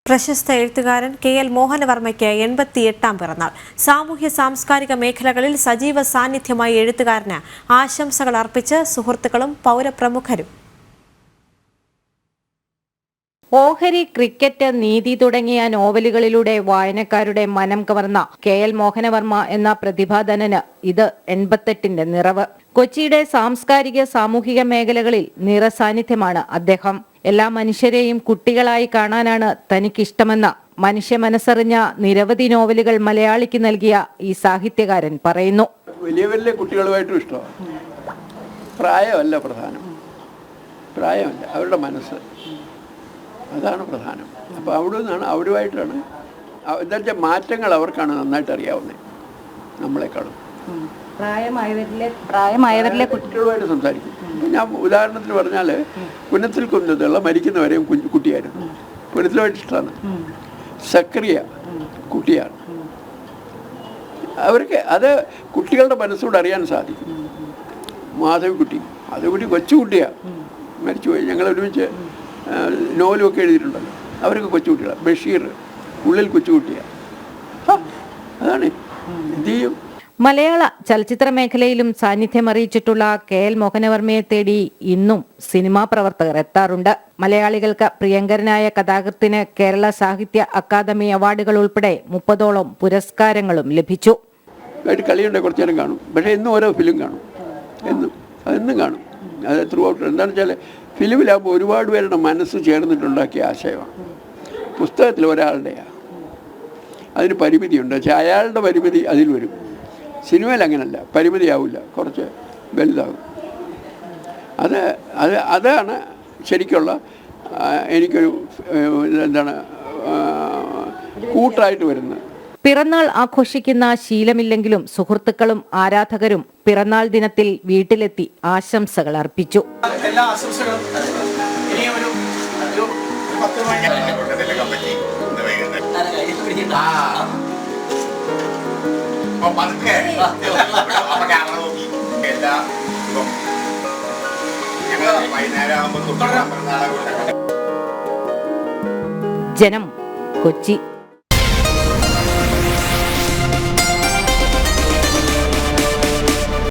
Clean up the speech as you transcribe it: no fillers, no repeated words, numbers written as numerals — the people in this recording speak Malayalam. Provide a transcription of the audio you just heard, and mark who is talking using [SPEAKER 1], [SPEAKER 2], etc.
[SPEAKER 1] പ്രശസ്ത എഴുത്തുകാരൻ കെ.എൽ. മോഹനവർമ്മയ്ക്ക് 88ാം പിറന്നാൾ. സാമൂഹ്യ സാംസ്കാരിക മേഖലകളിൽ സജീവ സാന്നിധ്യമായി എഴുത്തുകാരന് ആശംസകൾ അർപ്പിച്ച് സുഹൃത്തുക്കളും പൗരപ്രമുഖരും.
[SPEAKER 2] ഓഹരി, ക്രിക്കറ്റ്, നീതി തുടങ്ങിയ നോവലുകളിലൂടെ വായനക്കാരുടെ മനം കവർന്ന കെ.എൽ. മോഹനവർമ്മ എന്ന പ്രതിഭാധനന് ഇത് 88ന്റെ നിറവ്. കൊച്ചിയുടെ സാംസ്കാരിക സാമൂഹിക മേഖലകളിൽ നിറസാന്നിധ്യമാണ് അദ്ദേഹം. എല്ലാ മനുഷ്യരെയും കുട്ടികളായി കാണാനാണ് തനിക്കിഷ്ടമെന്ന് മനുഷ്യ മനസ്സറിഞ്ഞ നിരവധി നോവലുകൾ മലയാളിക്ക് നൽകിയ ഈ സാഹിത്യകാരൻ പറയുന്നു.
[SPEAKER 3] വലിയ വലിയ കുട്ടികളുമായിട്ടും ഇഷ്ടമാണ്. പ്രായമല്ല പ്രധാനം, പ്രായമല്ല, അവരുടെ മനസ്സ്, അതാണ് പ്രധാനം. അപ്പോൾ അവിടെ നിന്നാണ്, അവരുമായിട്ടാണ് എന്താ വെച്ചാൽ മാറ്റങ്ങൾ അവർക്കാണ് നന്നായിട്ട് അറിയാവുന്നത്, നമ്മളെക്കാളും.
[SPEAKER 2] പ്രായമായവരിലെ
[SPEAKER 3] കുട്ടികളുമായിട്ട് സംസാരിക്കും. ഞാൻ ഉദാഹരണത്തിന് പറഞ്ഞാൽ പുനത്തിൽ കുന്നതുള്ള മരിക്കുന്നവരെയും കുട്ടിയായിരുന്നു. പുനത്തിലുമായിട്ട് ഇഷ്ടമാണ്. സക്രിയ കുട്ടിയാണ്. അവർക്ക് അത് കുട്ടികളുടെ മനസ്സോട് അറിയാൻ സാധിക്കും. മാധവിക്കുട്ടി, മാധവിക്കുട്ടി കൊച്ചുകുട്ടിയാണ്, മരിച്ചുപോയി. ഞങ്ങൾ ഒരുമിച്ച് നോവലുമൊക്കെ എഴുതിയിട്ടുണ്ടല്ലോ. അവർക്ക് കൊച്ചുകുട്ടികളാണ്. ബഷീർ ഉള്ളിൽ കൊച്ചുകുട്ടിയാണ്. അതാണ് എന്ത് ചെയ്യും.
[SPEAKER 2] മലയാള ചലച്ചിത്ര മേഖലയിലും സാന്നിധ്യമറിയിച്ചിട്ടുള്ള കെ.എൽ. മോഹനവർമ്മയെ തേടി ഇന്നും സിനിമാ പ്രവർത്തകർ എത്താറുണ്ട്. മലയാളികൾക്ക് പ്രിയങ്കരനായ കഥാകൃത്തിന് കേരള സാഹിത്യ അക്കാദമി അവാർഡുകൾ ഉൾപ്പെടെ 30ഓളം പുരസ്കാരങ്ങളും ലഭിച്ചു.
[SPEAKER 3] കളിയുണ്ട്, കുറച്ചു നേരം കാണും. പക്ഷേ എന്നും ഓരോ ഫിലിം കാണും, എന്നും കാണും. അത് ത്രൂ ഔട്ട്. എന്താണെന്ന് വെച്ചാൽ ഫിലിമിലാകുമ്പോൾ ഒരുപാട് പേരുടെ മനസ്സ് ചേർന്നിട്ടുണ്ടാക്കിയ ആശയമാണ്. പുസ്തകത്തിൽ ഒരാളുടെയാണ്, അതിന് പരിമിതിയുണ്ട്. പക്ഷേ അയാളുടെ പരിമിതി അതിൽ വരും. സിനിമയിൽ അങ്ങനല്ല, പരിമിതിയാവില്ല, കുറച്ച് വലുതാകും. അതാണ് ശരിക്കുള്ള എനിക്കൊരു എന്താണ് കൂട്ടായിട്ട് വരുന്നത്.
[SPEAKER 2] പിറന്നാൾ ആഘോഷിക്കുന്ന ശീലമില്ലെങ്കിലും സുഹൃത്തുക്കളും ആരാധകരും പിറന്നാൾ ദിനത്തിൽ വീട്ടിലെത്തി ആശംസകൾ അർപ്പിച്ചു. ജനം, കൊച്ചി.